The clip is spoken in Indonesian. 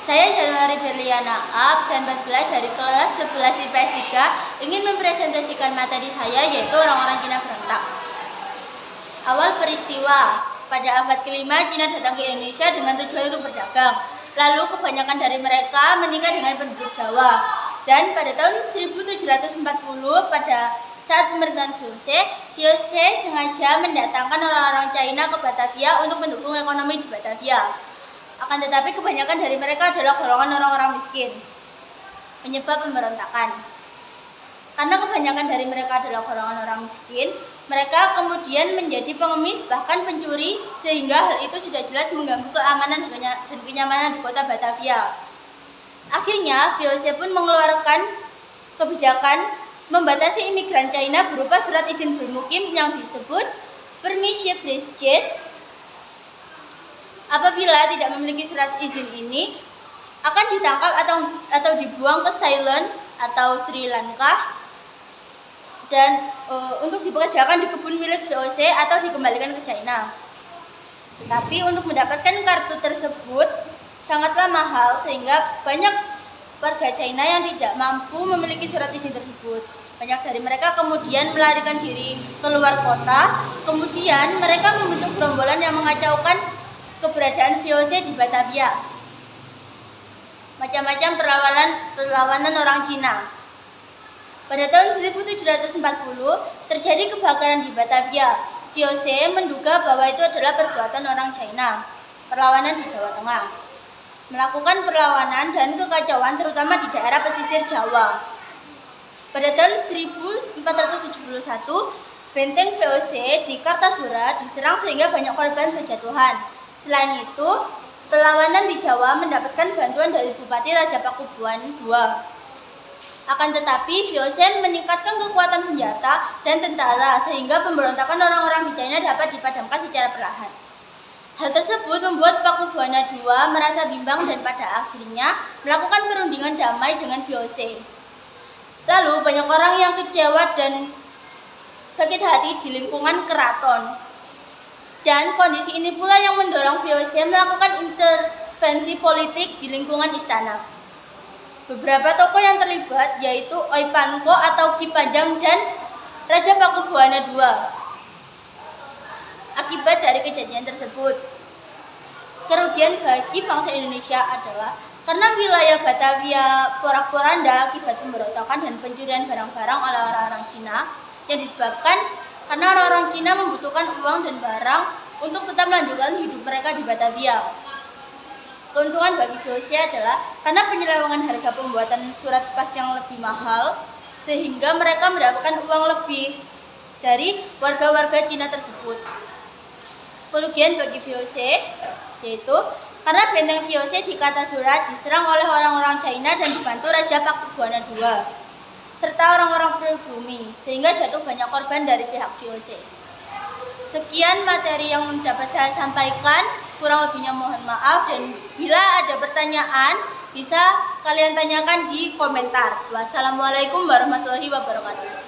Saya Januari Berliana, absen 14 dari kelas 11 IPS 3, ingin mempresentasikan materi saya yaitu orang-orang Cina berontak. Awal peristiwa, pada abad ke-5 Cina datang ke Indonesia dengan tujuan untuk berdagang. Lalu kebanyakan dari mereka menikah dengan penduduk Jawa. Dan pada tahun 1740 pada saat pemerintahan VOC sengaja mendatangkan orang-orang China ke Batavia untuk mendukung ekonomi di Batavia. Akan tetapi kebanyakan dari mereka adalah golongan orang-orang miskin. Penyebab pemberontakan. Karena kebanyakan dari mereka adalah golongan orang miskin, mereka kemudian menjadi pengemis bahkan pencuri, sehingga hal itu sudah jelas mengganggu keamanan dan kenyamanan di kota Batavia. Akhirnya VOC pun mengeluarkan kebijakan membatasi imigran China berupa surat izin bermukim yang disebut Permission Briefcase. Apabila tidak memiliki surat izin ini, akan ditangkap atau dibuang ke Ceylon atau Sri Lanka dan untuk dipekerjakan di kebun milik VOC atau dikembalikan ke China. Tetapi untuk mendapatkan kartu tersebut sangatlah mahal, sehingga banyak warga China yang tidak mampu memiliki surat izin tersebut. Banyak dari mereka kemudian melarikan diri keluar kota. Kemudian mereka membentuk gerombolan yang mengacaukan keberadaan VOC di Batavia. Macam-macam perlawanan orang Cina. Pada tahun 1740 terjadi kebakaran di Batavia. VOC menduga bahwa itu adalah perbuatan orang China. Perlawanan di Jawa Tengah. Melakukan perlawanan dan kekacauan terutama di daerah pesisir Jawa. Pada tahun 1471, benteng VOC di Kartasura diserang sehingga banyak korban berjatuhan. Selain itu, perlawanan di Jawa mendapatkan bantuan dari Bupati Raja Pakubuan II. Akan tetapi, VOC meningkatkan kekuatan senjata dan tentara sehingga pemberontakan orang-orang di China dapat dipadamkan secara perlahan. Hal tersebut membuat Pakubuana II merasa bimbang dan pada akhirnya melakukan perundingan damai dengan VOC. Lalu banyak orang yang kecewa dan sakit hati di lingkungan keraton. Dan kondisi ini pula yang mendorong VOC melakukan intervensi politik di lingkungan istana. Beberapa tokoh yang terlibat yaitu Oi Panko atau Ki Panjang dan Raja Pakubuana II. Akibat dari kejadian tersebut, kerugian bagi bangsa Indonesia adalah karena wilayah Batavia porak-poranda akibat pemberontakan dan pencurian barang-barang oleh orang-orang Cina yang disebabkan karena orang-orang Cina membutuhkan uang dan barang untuk tetap melanjutkan hidup mereka di Batavia. Keuntungan bagi VOC adalah karena penyelewengan harga pembuatan surat pas yang lebih mahal, sehingga mereka mendapatkan uang lebih dari warga-warga Cina tersebut. Kerugian bagi VOC yaitu karena benteng VOC di Kartasura diserang oleh orang-orang China dan dibantu Raja Pakubuana II serta orang-orang pribumi, sehingga jatuh banyak korban dari pihak VOC. Sekian materi yang dapat saya sampaikan, kurang lebihnya mohon maaf, dan bila ada pertanyaan bisa kalian tanyakan di komentar. Wassalamualaikum warahmatullahi wabarakatuh.